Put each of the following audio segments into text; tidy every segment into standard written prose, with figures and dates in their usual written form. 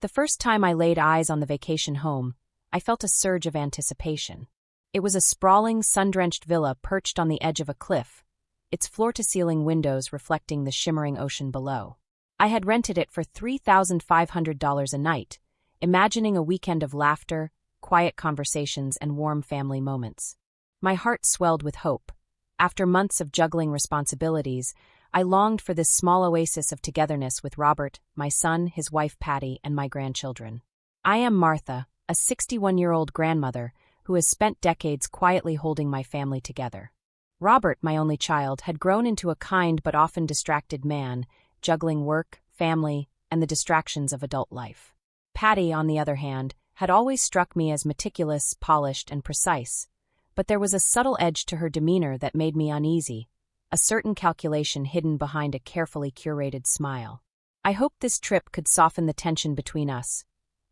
The first time I laid eyes on the vacation home, I felt a surge of anticipation. It was a sprawling, sun-drenched villa perched on the edge of a cliff, its floor-to-ceiling windows reflecting the shimmering ocean below. I had rented it for $3,500 a night, imagining a weekend of laughter, quiet conversations, and warm family moments. My heart swelled with hope. After months of juggling responsibilities, I longed for this small oasis of togetherness with Robert, my son, his wife Patty, and my grandchildren. I am Martha, a 61-year-old grandmother who has spent decades quietly holding my family together. Robert, my only child, had grown into a kind but often distracted man, juggling work, family, and the distractions of adult life. Patty, on the other hand, had always struck me as meticulous, polished, and precise, but there was a subtle edge to her demeanor that made me uneasy, a certain calculation hidden behind a carefully curated smile. I hoped this trip could soften the tension between us,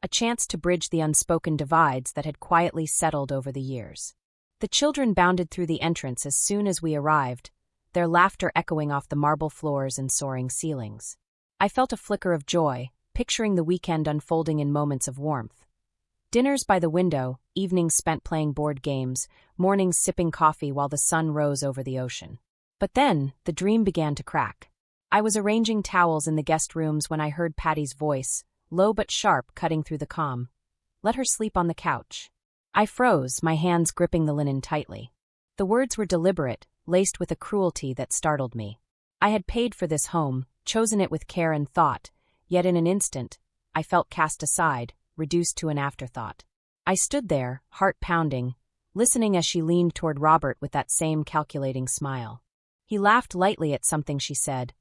a chance to bridge the unspoken divides that had quietly settled over the years. The children bounded through the entrance as soon as we arrived, their laughter echoing off the marble floors and soaring ceilings. I felt a flicker of joy, picturing the weekend unfolding in moments of warmth. Dinners by the window, evenings spent playing board games, mornings sipping coffee while the sun rose over the ocean. But then, the dream began to crack. I was arranging towels in the guest rooms when I heard Patty's voice, low but sharp, cutting through the calm. "Let her sleep on the couch." I froze, my hands gripping the linen tightly. The words were deliberate, laced with a cruelty that startled me. I had paid for this home, chosen it with care and thought, yet in an instant, I felt cast aside, reduced to an afterthought. I stood there, heart pounding, listening as she leaned toward Robert with that same calculating smile. He laughed lightly at something she said,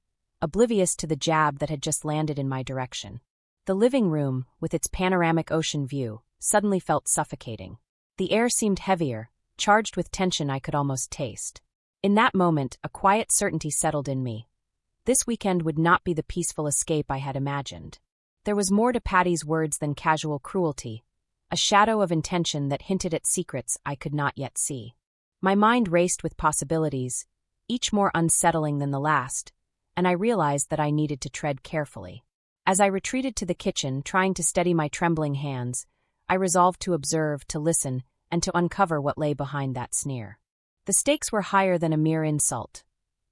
oblivious to the jab that had just landed in my direction. The living room, with its panoramic ocean view, suddenly felt suffocating. The air seemed heavier, charged with tension I could almost taste. In that moment, a quiet certainty settled in me. This weekend would not be the peaceful escape I had imagined. There was more to Patty's words than casual cruelty, a shadow of intention that hinted at secrets I could not yet see. My mind raced with possibilities, each more unsettling than the last, and I realized that I needed to tread carefully. As I retreated to the kitchen, trying to steady my trembling hands, I resolved to observe, to listen, and to uncover what lay behind that sneer. The stakes were higher than a mere insult.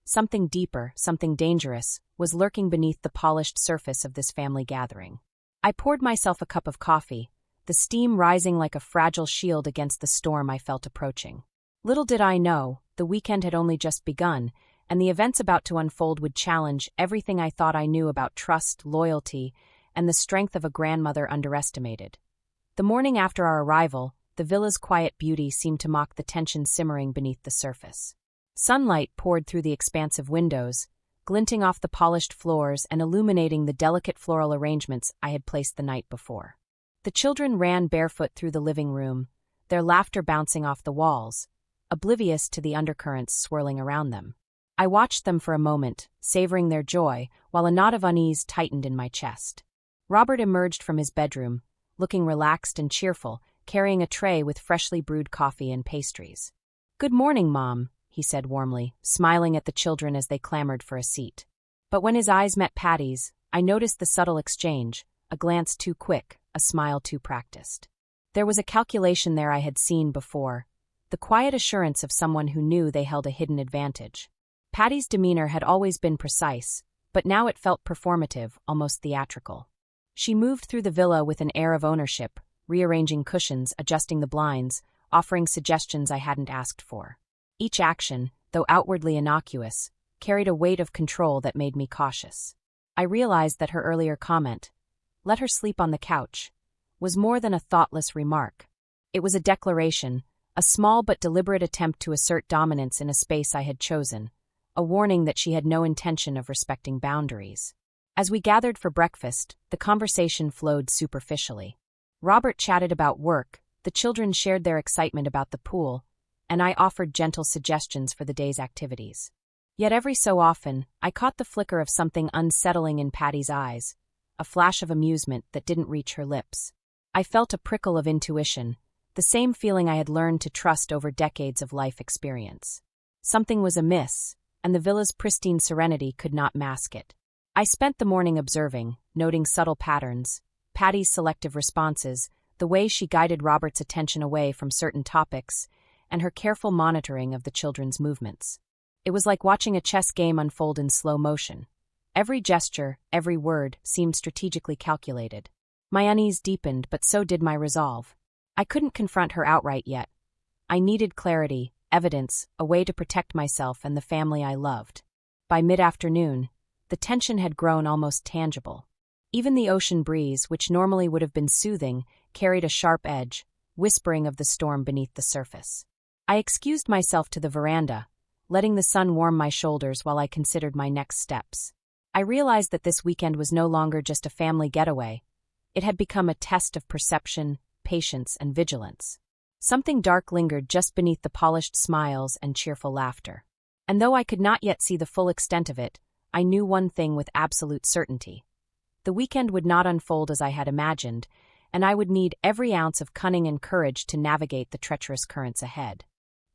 Something deeper, something dangerous, was lurking beneath the polished surface of this family gathering. I poured myself a cup of coffee, the steam rising like a fragile shield against the storm I felt approaching. Little did I know, the weekend had only just begun, and the events about to unfold would challenge everything I thought I knew about trust, loyalty, and the strength of a grandmother underestimated. The morning after our arrival, the villa's quiet beauty seemed to mock the tension simmering beneath the surface. Sunlight poured through the expansive windows, glinting off the polished floors and illuminating the delicate floral arrangements I had placed the night before. The children ran barefoot through the living room, their laughter bouncing off the walls, oblivious to the undercurrents swirling around them. I watched them for a moment, savoring their joy, while a knot of unease tightened in my chest. Robert emerged from his bedroom, looking relaxed and cheerful, carrying a tray with freshly brewed coffee and pastries. "Good morning, Mom," he said warmly, smiling at the children as they clamored for a seat. But when his eyes met Patty's, I noticed the subtle exchange, a glance too quick, a smile too practiced. There was a calculation there I had seen before, the quiet assurance of someone who knew they held a hidden advantage. Patty's demeanor had always been precise, but now it felt performative, almost theatrical. She moved through the villa with an air of ownership, rearranging cushions, adjusting the blinds, offering suggestions I hadn't asked for. Each action, though outwardly innocuous, carried a weight of control that made me cautious. I realized that her earlier comment, "Let her sleep on the couch," was more than a thoughtless remark. It was a declaration, a small but deliberate attempt to assert dominance in a space I had chosen, a warning that she had no intention of respecting boundaries. As we gathered for breakfast, the conversation flowed superficially. Robert chatted about work, the children shared their excitement about the pool, and I offered gentle suggestions for the day's activities. Yet every so often, I caught the flicker of something unsettling in Patty's eyes, a flash of amusement that didn't reach her lips. I felt a prickle of intuition, the same feeling I had learned to trust over decades of life experience. Something was amiss, and the villa's pristine serenity could not mask it. I spent the morning observing, noting subtle patterns, Patty's selective responses, the way she guided Robert's attention away from certain topics, and her careful monitoring of the children's movements. It was like watching a chess game unfold in slow motion. Every gesture, every word, seemed strategically calculated. My unease deepened, but so did my resolve. I couldn't confront her outright yet. I needed clarity, evidence, a way to protect myself and the family I loved. By mid-afternoon, the tension had grown almost tangible. Even the ocean breeze, which normally would have been soothing, carried a sharp edge, whispering of the storm beneath the surface. I excused myself to the veranda, letting the sun warm my shoulders while I considered my next steps. I realized that this weekend was no longer just a family getaway. It had become a test of perception, patience, and vigilance. Something dark lingered just beneath the polished smiles and cheerful laughter. And though I could not yet see the full extent of it, I knew one thing with absolute certainty. The weekend would not unfold as I had imagined, and I would need every ounce of cunning and courage to navigate the treacherous currents ahead.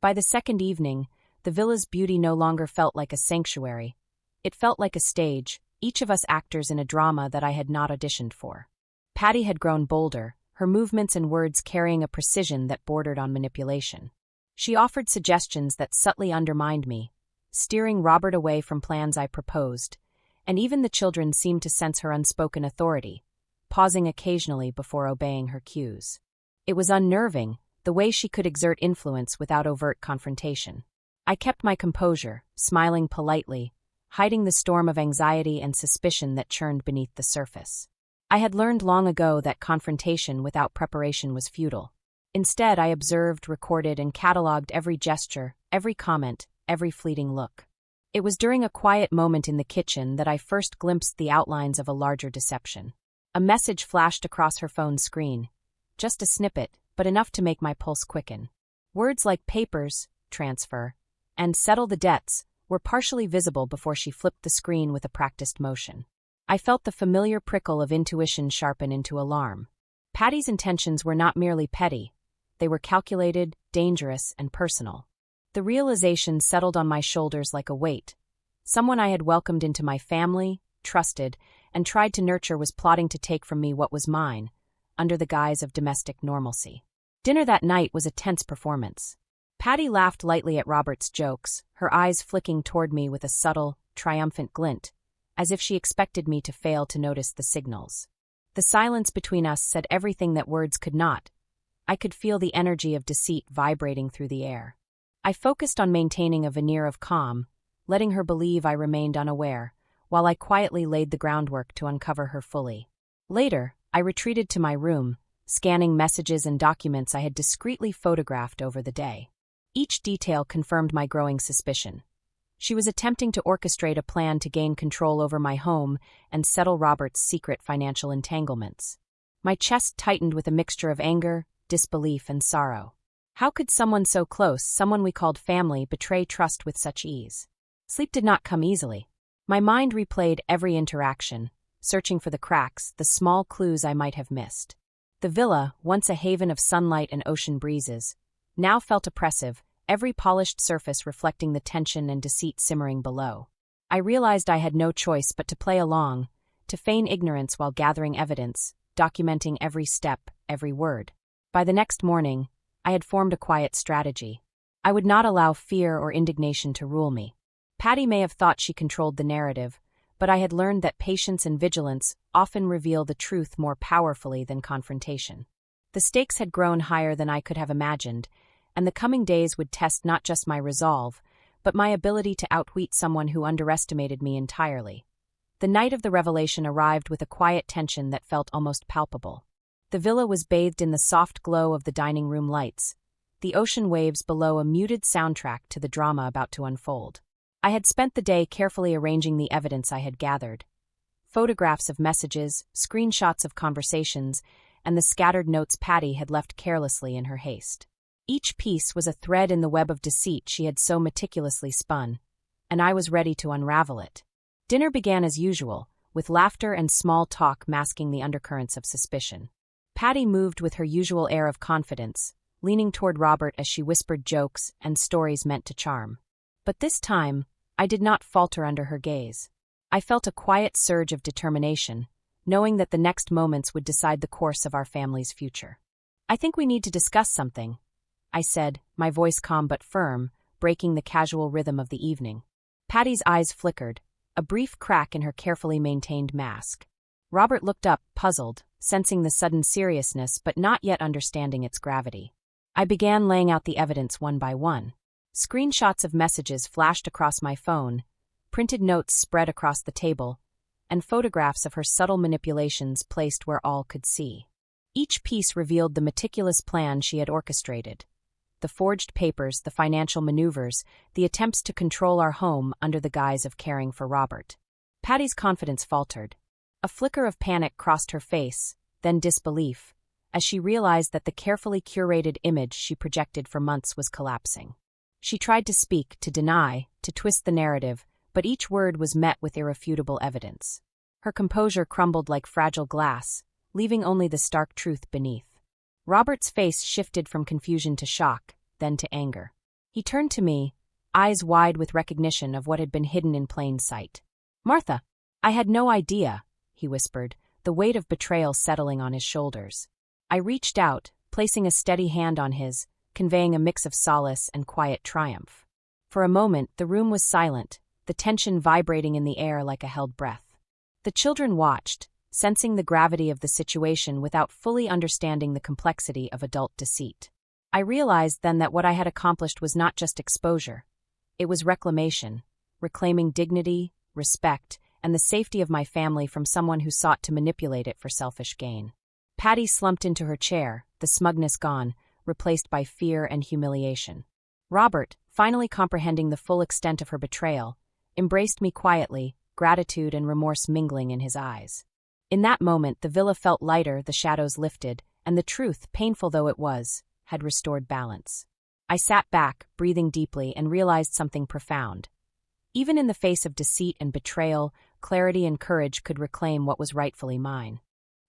By the second evening, the villa's beauty no longer felt like a sanctuary. It felt like a stage, each of us actors in a drama that I had not auditioned for. Patty had grown bolder, her movements and words carrying a precision that bordered on manipulation. She offered suggestions that subtly undermined me, steering Robert away from plans I proposed, and even the children seemed to sense her unspoken authority, pausing occasionally before obeying her cues. It was unnerving, the way she could exert influence without overt confrontation. I kept my composure, smiling politely, hiding the storm of anxiety and suspicion that churned beneath the surface. I had learned long ago that confrontation without preparation was futile. Instead, I observed, recorded, and catalogued every gesture, every comment, every fleeting look. It was during a quiet moment in the kitchen that I first glimpsed the outlines of a larger deception. A message flashed across her phone's screen. Just a snippet, but enough to make my pulse quicken. Words like papers, transfer, and settle the debts were partially visible before she flipped the screen with a practiced motion. I felt the familiar prickle of intuition sharpen into alarm. Patty's intentions were not merely petty. They were calculated, dangerous, and personal. The realization settled on my shoulders like a weight. Someone I had welcomed into my family, trusted, and tried to nurture was plotting to take from me what was mine, under the guise of domestic normalcy. Dinner that night was a tense performance. Patty laughed lightly at Robert's jokes, her eyes flicking toward me with a subtle, triumphant glint, as if she expected me to fail to notice the signals. The silence between us said everything that words could not. I could feel the energy of deceit vibrating through the air. I focused on maintaining a veneer of calm, letting her believe I remained unaware, while I quietly laid the groundwork to uncover her fully. Later, I retreated to my room, scanning messages and documents I had discreetly photographed over the day. Each detail confirmed my growing suspicion. She was attempting to orchestrate a plan to gain control over my home and settle Robert's secret financial entanglements. My chest tightened with a mixture of anger, disbelief, and sorrow. How could someone so close, someone we called family, betray trust with such ease? Sleep did not come easily. My mind replayed every interaction, searching for the cracks, the small clues I might have missed. The villa, once a haven of sunlight and ocean breezes, now felt oppressive, every polished surface reflecting the tension and deceit simmering below. I realized I had no choice but to play along, to feign ignorance while gathering evidence, documenting every step, every word. By the next morning, I had formed a quiet strategy. I would not allow fear or indignation to rule me. Patty may have thought she controlled the narrative, but I had learned that patience and vigilance often reveal the truth more powerfully than confrontation. The stakes had grown higher than I could have imagined, and the coming days would test not just my resolve, but my ability to outwit someone who underestimated me entirely. The night of the revelation arrived with a quiet tension that felt almost palpable. The villa was bathed in the soft glow of the dining room lights, the ocean waves below a muted soundtrack to the drama about to unfold. I had spent the day carefully arranging the evidence I had gathered. Photographs of messages, screenshots of conversations, and the scattered notes Patty had left carelessly in her haste. Each piece was a thread in the web of deceit she had so meticulously spun, and I was ready to unravel it. Dinner began as usual, with laughter and small talk masking the undercurrents of suspicion. Patty moved with her usual air of confidence, leaning toward Robert as she whispered jokes and stories meant to charm. But this time, I did not falter under her gaze. I felt a quiet surge of determination, knowing that the next moments would decide the course of our family's future. "I think we need to discuss something," I said, my voice calm but firm, breaking the casual rhythm of the evening. Patty's eyes flickered, a brief crack in her carefully maintained mask. Robert looked up, puzzled, sensing the sudden seriousness but not yet understanding its gravity. I began laying out the evidence one by one. Screenshots of messages flashed across my phone, printed notes spread across the table, and photographs of her subtle manipulations placed where all could see. Each piece revealed the meticulous plan she had orchestrated. The forged papers, the financial maneuvers, the attempts to control our home under the guise of caring for Robert. Patty's confidence faltered. A flicker of panic crossed her face, then disbelief, as she realized that the carefully curated image she projected for months was collapsing. She tried to speak, to deny, to twist the narrative, but each word was met with irrefutable evidence. Her composure crumbled like fragile glass, leaving only the stark truth beneath. Robert's face shifted from confusion to shock, then to anger. He turned to me, eyes wide with recognition of what had been hidden in plain sight. "Martha, I had no idea," he whispered, the weight of betrayal settling on his shoulders. I reached out, placing a steady hand on his, conveying a mix of solace and quiet triumph. For a moment, the room was silent, the tension vibrating in the air like a held breath. The children watched, sensing the gravity of the situation without fully understanding the complexity of adult deceit. I realized then that what I had accomplished was not just exposure. It was reclamation, reclaiming dignity, respect, and the safety of my family from someone who sought to manipulate it for selfish gain. Patty slumped into her chair, the smugness gone, replaced by fear and humiliation. Robert, finally comprehending the full extent of her betrayal, embraced me quietly, gratitude and remorse mingling in his eyes. In that moment, the villa felt lighter, the shadows lifted, and the truth, painful though it was, had restored balance. I sat back, breathing deeply, and realized something profound. Even in the face of deceit and betrayal, clarity and courage could reclaim what was rightfully mine.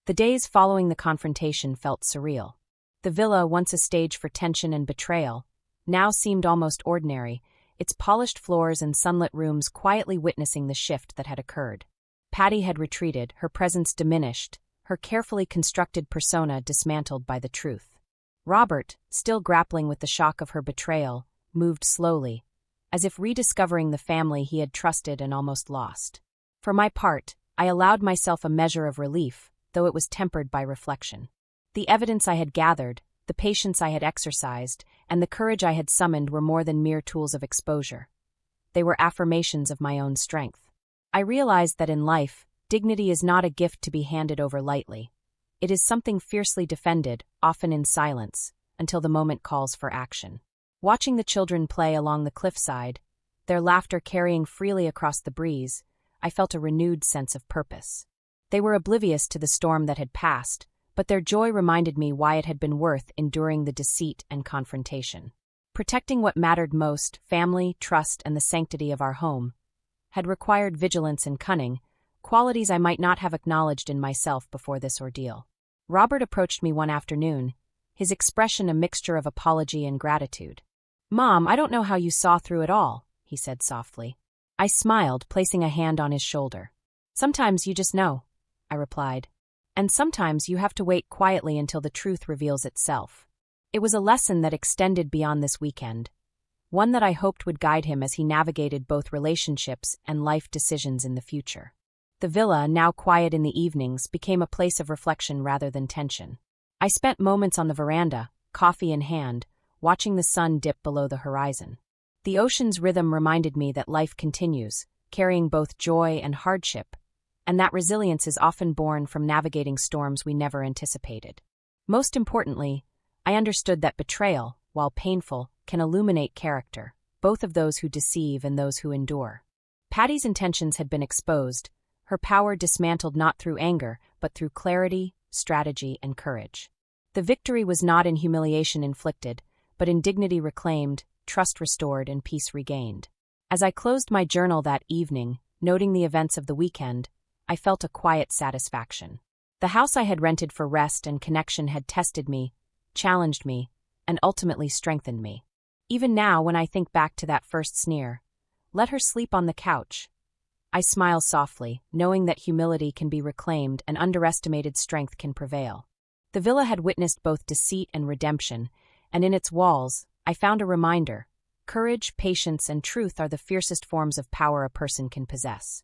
The days following the confrontation felt surreal. The villa, once a stage for tension and betrayal, now seemed almost ordinary, its polished floors and sunlit rooms quietly witnessing the shift that had occurred. Patty had retreated, her presence diminished, her carefully constructed persona dismantled by the truth. Robert, still grappling with the shock of her betrayal, moved slowly, as if rediscovering the family he had trusted and almost lost. For my part, I allowed myself a measure of relief, though it was tempered by reflection. The evidence I had gathered, the patience I had exercised, and the courage I had summoned were more than mere tools of exposure. They were affirmations of my own strength. I realized that in life, dignity is not a gift to be handed over lightly. It is something fiercely defended, often in silence, until the moment calls for action. Watching the children play along the cliffside, their laughter carrying freely across the breeze, I felt a renewed sense of purpose. They were oblivious to the storm that had passed, but their joy reminded me why it had been worth enduring the deceit and confrontation. Protecting what mattered most, family, trust, and the sanctity of our home, had required vigilance and cunning, qualities I might not have acknowledged in myself before this ordeal. Robert approached me one afternoon, his expression a mixture of apology and gratitude. "Mom, I don't know how you saw through it all," he said softly. I smiled, placing a hand on his shoulder. "Sometimes you just know," I replied. "And sometimes you have to wait quietly until the truth reveals itself." It was a lesson that extended beyond this weekend, one that I hoped would guide him as he navigated both relationships and life decisions in the future. The villa, now quiet in the evenings, became a place of reflection rather than tension. I spent moments on the veranda, coffee in hand, watching the sun dip below the horizon. The ocean's rhythm reminded me that life continues, carrying both joy and hardship, and that resilience is often born from navigating storms we never anticipated. Most importantly, I understood that betrayal, while painful, can illuminate character, both of those who deceive and those who endure. Patty's intentions had been exposed, her power dismantled not through anger, but through clarity, strategy, and courage. The victory was not in humiliation inflicted, but in dignity reclaimed, trust restored, and peace regained. As I closed my journal that evening, noting the events of the weekend, I felt a quiet satisfaction. The house I had rented for rest and connection had tested me, challenged me, and ultimately strengthened me. Even now, when I think back to that first sneer, "Let her sleep on the couch," I smile softly, knowing that humility can be reclaimed and underestimated strength can prevail. The villa had witnessed both deceit and redemption, and in its walls, I found a reminder: courage, patience, and truth are the fiercest forms of power a person can possess.